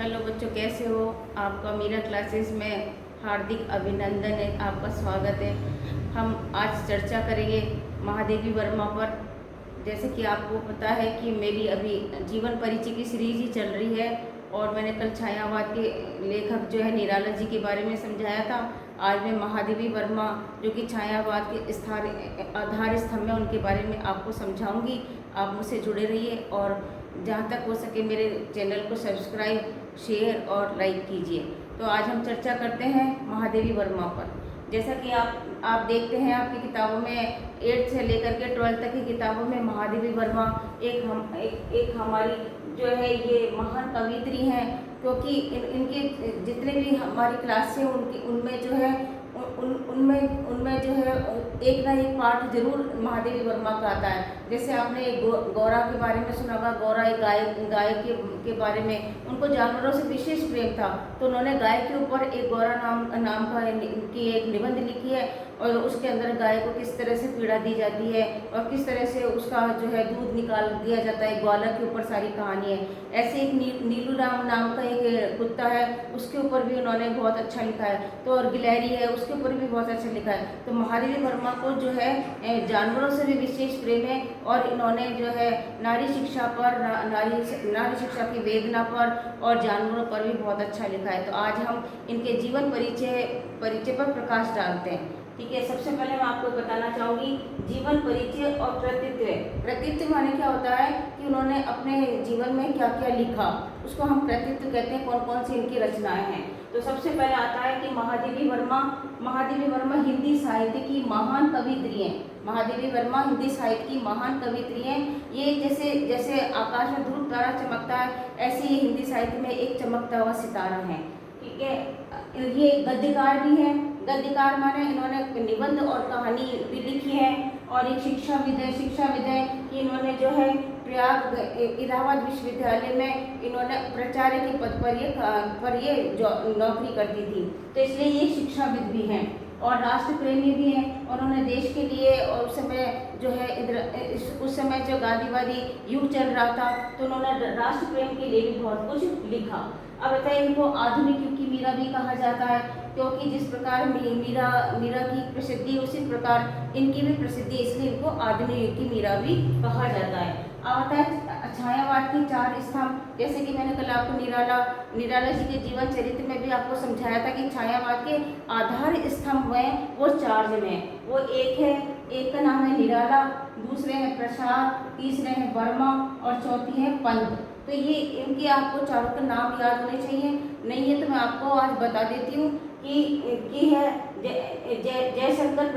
Hello बच्चों, कैसे हो? आपका मीरा क्लासेस में हार्दिक अभिनंदन है, आपका स्वागत है। हम आज चर्चा करेंगे महादेवी वर्मा पर। जैसे कि आपको पता है कि मेरी अभी जीवन परिचय की सीरीज ही चल रही है और मैंने कल छायावाद के लेखक जो है निराला जी के बारे में समझाया था। आज मैं महादेवी वर्मा जो कि छायावाद के आधार स्तंभ है उनके बारे में आपको समझाऊंगी। आप मुझसे जुड़े रहिए और जहाँ तक हो सके मेरे चैनल को सब्सक्राइब, शेयर और लाइक कीजिए। तो आज हम चर्चा करते हैं महादेवी वर्मा पर। जैसा कि आप देखते हैं आपकी किताबों में 8th से लेकर के 12th तक की किताबों में महादेवी वर्मा एक हमारी जो है ये महान कवियत्री हैं, क्योंकि इनके जितने भी हमारी क्लास से उनमें जो है उनमें जो है एक ना एक पार्ट जरूर महादेवी वर्मा का आता है। जैसे आपने गौरा के बारे में सुना होगा। गौरा एक गाय के बारे में, उनको जानवरों से विशेष प्रेम था, तो उन्होंने गाय के ऊपर एक गौरा नाम का की एक निबंध लिखी है और उसके अंदर गाय को किस तरह से पीड़ा दी जाती है और किस तरह से उसका जो है दूध निकाल दिया जाता है। ग्वाला के ऊपर सारी कहानी है। ऐसे एक नीलू राम नाम का एक कुत्ता है, उसके ऊपर भी उन्होंने बहुत अच्छा लिखा है। तो और गिलहरी है, उसके ऊपर भी बहुत अच्छा लिखा है। तो महादेवी वर्मा को जो है जानवरों से भी विशेष प्रेम है और इन्होंने जो है नारी शिक्षा पर, नारी शिक्षा की वेदना पर और जानवरों पर भी बहुत अच्छा लिखा है। तो आज हम इनके जीवन परिचय पर प्रकाश डालते हैं। ठीक है, सबसे पहले मैं आपको बताना चाहूँगी जीवन परिचय और कृतित्व। कृतित्व माने क्या होता है कि उन्होंने अपने जीवन में क्या क्या लिखा, उसको हम कृतित्व कहते हैं। कौन कौन सी इनकी रचनाएं हैं। तो सबसे पहले आता है कि महादेवी वर्मा हिंदी साहित्य की महान कवियत्री हैं। महादेवी वर्मा हिंदी साहित्य की महान कवियत्री हैं। ये जैसे आकाश में ध्रुव तारा चमकता है, ऐसे ही हिंदी साहित्य में एक चमकता हुआ सितारा है। ठीक है, ये गद्यकार भी हैं। गद्यकार माने इन्होंने निबंध और कहानी भी लिखी है और एक शिक्षाविद है कि इन्होंने जो है प्रयाग इलाहाबाद विश्वविद्यालय में इन्होंने प्राचार्य के पद पर ये जो नौकरी करती थी, तो इसलिए ये शिक्षाविद भी हैं और राष्ट्र प्रेमी भी हैं। और उन्होंने देश के लिए और उस समय जो है उस समय जो गांधीवादी युग चल रहा था, तो उन्होंने राष्ट्र प्रेम के लिए भी बहुत कुछ लिखा। अब बताइए, इनको आधुनिक युग की मीरा भी कहा जाता है, क्योंकि जिस प्रकार मीरा की प्रसिद्धि उसी प्रकार इनकी भी प्रसिद्धि, इसलिए इनको आधुनिक युग की मीरा भी कहा जाता है। अब आता है छायावाद की 4 स्तंभ। जैसे कि मैंने कल आपको निराला जी के जीवन चरित्र में भी आपको समझाया था कि छायावाद के आधार स्तंभ हैं वो 4 जने हैं। वो एक का नाम है निराला, दूसरे हैं प्रसाद, तीसरे हैं वर्मा और चौथी है पंत। तो ये इनके आपको चारों का नाम याद होने चाहिए। नहीं है तो मैं आपको आज बता देती हूँ कि है जयशंकर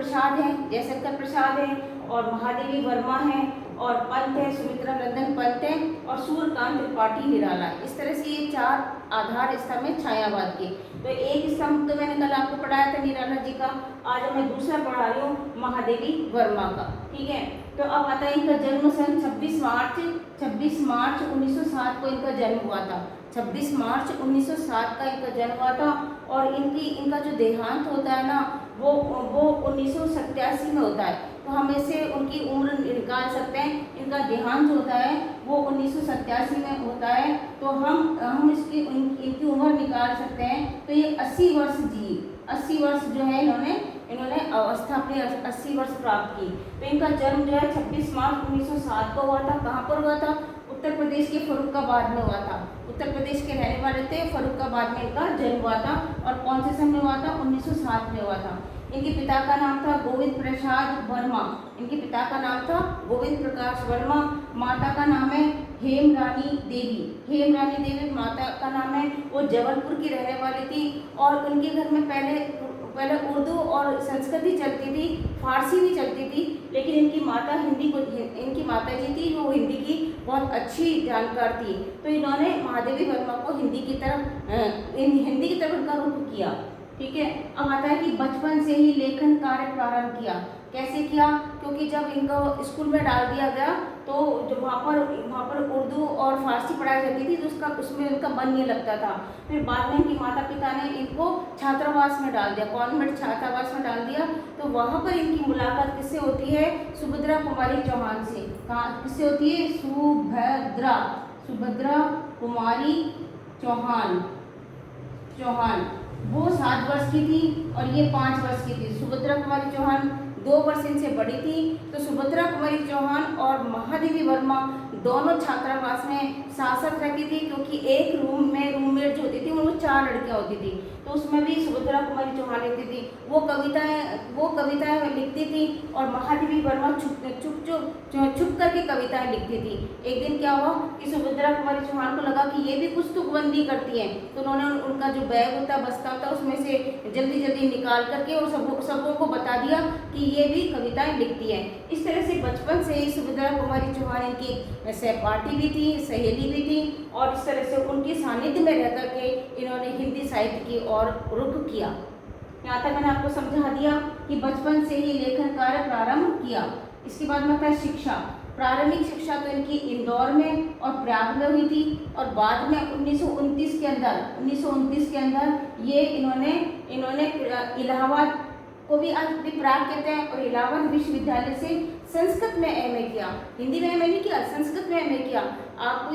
प्रसाद है और महादेवी वर्मा है और पंत है सुमित्रा नंदन पंत है और सूर्यकांत त्रिपाठी निराला। इस तरह से ये 4 आधार स्तंभ है छायावाद के। तो एक स्तंभ तो मैंने कल आपको पढ़ाया था निराला जी का, आज मैं दूसरा पढ़ा रही हूँ महादेवी वर्मा का। ठीक है, तो अब आता है इनका जन्म सन 26 मार्च 1907 को इनका जन्म हुआ था। 26 मार्च 1907 का इनका जन्म हुआ था और इनका जो देहांत होता है ना वो 1987 में होता है। तो हम ऐसे उनकी उम्र निकाल सकते हैं। इनका देहांत जो होता है वो 1987 में होता है, तो हम इनकी उम्र निकाल सकते हैं। तो ये 80 वर्ष जी, 80 वर्ष जो है इन्होंने अवस्था अपनी 80 वर्ष प्राप्त की। तो इनका जन्म जो है 26 मार्च 1907 को हुआ था। कहाँ पर हुआ था? उत्तर प्रदेश के फर्रुखाबाद में हुआ था। उत्तर प्रदेश के रहने वाले थे, फर्रुखाबाद में इनका जन्म हुआ था। और कौन से सन में हुआ था? 1907 में हुआ था। इनके पिता का नाम था गोविंद प्रसाद वर्मा। इनके पिता का नाम था गोविंद प्रकाश वर्मा। माता का नाम है हेमरानी देवी माता का नाम है। वो जबलपुर की रहने वाली थी और उनके घर में पहले उर्दू और संस्कृत ही चलती थी, फारसी भी चलती थी, लेकिन इनकी माता जी थी वो हिंदी की बहुत अच्छी जानकार थी। तो इन्होंने महादेवी वर्मा को हिंदी की तरफ उनका रुख किया। ठीक है, अब आता है कि बचपन से ही लेखन कार्य प्रारंभ किया। कैसे किया? क्योंकि जब इनको स्कूल में डाल दिया गया तो जो वहाँ पर उर्दू और फारसी पढ़ाई जाती थी, तो उसमें उनका मन नहीं लगता था। फिर बाद में इनके माता पिता ने इनको छात्रावास में डाल दिया, कॉन्वेंट छात्रावास में डाल दिया। तो वहाँ पर इनकी मुलाकात किससे होती है? सुभद्रा कुमारी चौहान से। किससे होती है? सुभद्रा कुमारी चौहान, चौहान वो 7 वर्ष की थी और ये 5 वर्ष की थी। सुभद्रा कुमारी चौहान 2 वर्ष इनसे बड़ी थी। तो सुभद्रा कुमारी चौहान और महादेवी वर्मा दोनों छात्रावास में साथ रहती थी, क्योंकि एक रूम में रूममेट जो होती थी वो 4 लड़कियां होती थी। तो उसमें भी सुभद्रा कुमारी चौहान रहती थी। वो कविताएं लिखती थी और महादेवी वर्मा छुप करके कविताएं लिखती थी। एक दिन क्या हुआ कि सुभद्रा कुमारी चौहान को लगा कि ये भी कुछ तुकबंदी करती हैं, तो उन्होंने उनका जो बैग होता बस्ता होता उसमें से जल्दी जल्दी निकाल करके और सबों को बता दिया कि ये भी कविताएं लिखती है। इस तरह से बचपन से ही सुभद्रा कुमारी चौहान इनकी सहपाठी भी थी, सहेली भी थी, और इस तरह से उनकी सानिध्य में रह करके इन्होंने हिंदी साहित्य की ओर रुख किया। यहाँ तक मैंने आपको समझा दिया कि बचपन से ही लेखन कार्य प्रारंभ किया। इसके बाद में आता है शिक्षा। प्रारंभिक शिक्षा तो इनकी इंदौर में और प्रयाग में हुई थी, और बाद में 1929 के अंदर ये इन्होंने इलाहाबाद को भी आज भी प्राग कहते हैं, और इलाहाबाद विश्वविद्यालय से संस्कृत में एमए किया। हिंदी में एमए नहीं किया, संस्कृत में एमए किया। आपको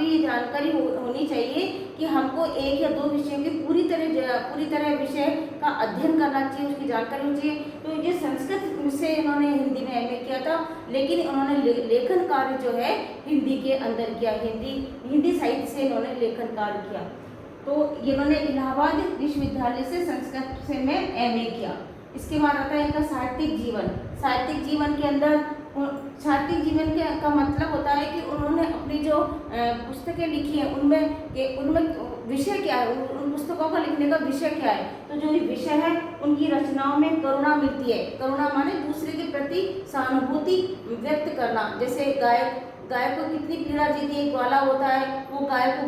ये जानकारी होनी चाहिए कि हमको 1 या 2 विषयों की पूरी तरह विषय का अध्ययन करना चाहिए, उसकी जानकारी होनी चाहिए। तो ये संस्कृत से इन्होंने हिंदी में एमए किया था, लेकिन उन्होंने लेखन कार्य जो है हिंदी के अंदर किया। हिंदी साहित्य से इन्होंने लेखन कार्य किया। तो इन्होंने इलाहाबाद विश्वविद्यालय से संस्कृत से में एमए किया। इसके बाद आता है इनका साहित्यिक जीवन। साहित्यिक जीवन के अंदर का मतलब होता है कि उन्होंने अपनी जो पुस्तकें लिखी हैं उनमें विषय क्या है, उन पुस्तकों का लिखने का विषय क्या है। तो जो विषय है उनकी रचनाओं में करुणा मिलती है। करुणा माने दूसरे के प्रति सहानुभूति व्यक्त करना। जैसे गाय को कितनी पीड़ा जीती है, ग्वाला होता है, वो गाय को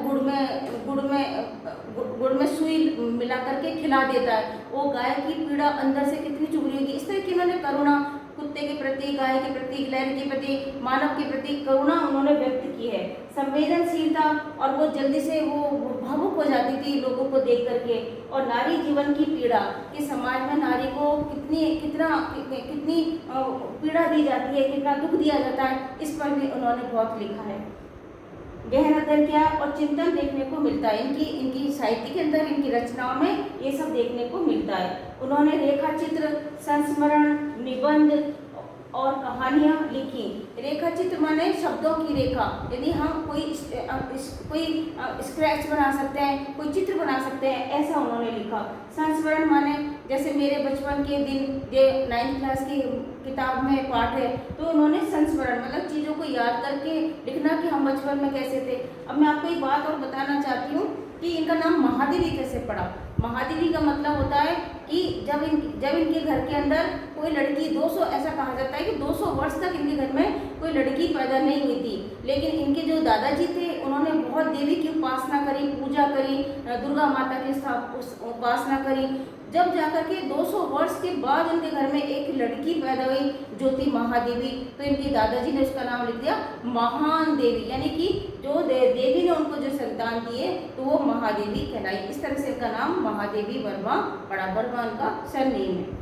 गुड़ में सुई मिला करके खिला देता है, वो गाय की पीड़ा अंदर से कितनी चुभ रही होगी। इस तरह की उन्होंने करुणा कुत्ते के प्रति, गाय के प्रति, लहर के प्रति, मानव के प्रति करुणा उन्होंने व्यक्त की है। संवेदनशीलता, और वो जल्दी से वो भावुक हो जाती थी लोगों को देख करके। और नारी जीवन की पीड़ा, कि समाज में नारी को कितनी पीड़ा दी जाती है, कितना दुख दिया जाता है, इस पर भी उन्होंने बहुत लिखा है। गहन अध्ययन किया और चिंतन देखने को मिलता है इनकी साहित्य के अंदर, इनकी रचनाओं में ये सब देखने को मिलता है। उन्होंने रेखा चित्र, संस्मरण, निबंध और कहानियाँ लिखी। रेखा चित्र माने शब्दों की रेखा, यदि हम कोई स्क्रैच बना सकते हैं, कोई चित्र बना सकते हैं, ऐसा उन्होंने लिखा। संस्मरण माने जैसे मेरे बचपन के दिन जो 9th क्लास की किताब में पाठ है, तो उन्होंने संस्मरण मतलब चीज़ों को याद करके लिखना कि हम बचपन में कैसे थे। अब मैं आपको एक बात और बताना चाहती हूँ कि इनका नाम महादेवी कैसे पड़ा। महादेवी का मतलब होता है कि जब इनके घर के अंदर कोई लड़की 200, ऐसा कहा जाता है कि 200 वर्ष तक इनके घर में कोई लड़की पैदा नहीं हुई थी, लेकिन इनके जो दादाजी थे उन्होंने बहुत देवी की उपासना करी, पूजा करी, दुर्गा माता की उपासना करी। जब जाकर के 200 वर्ष के बाद उनके घर में एक लड़की पैदा हुई जो थी महादेवी, तो इनके दादाजी ने उसका नाम लिख दिया महान देवी, यानी कि जो देवी ने उनको जो संतान दिए तो वो महादेवी कहलाई। इस तरह से इनका नाम महादेवी वर्मा पड़ा। वर्मा उनका सरनेम है।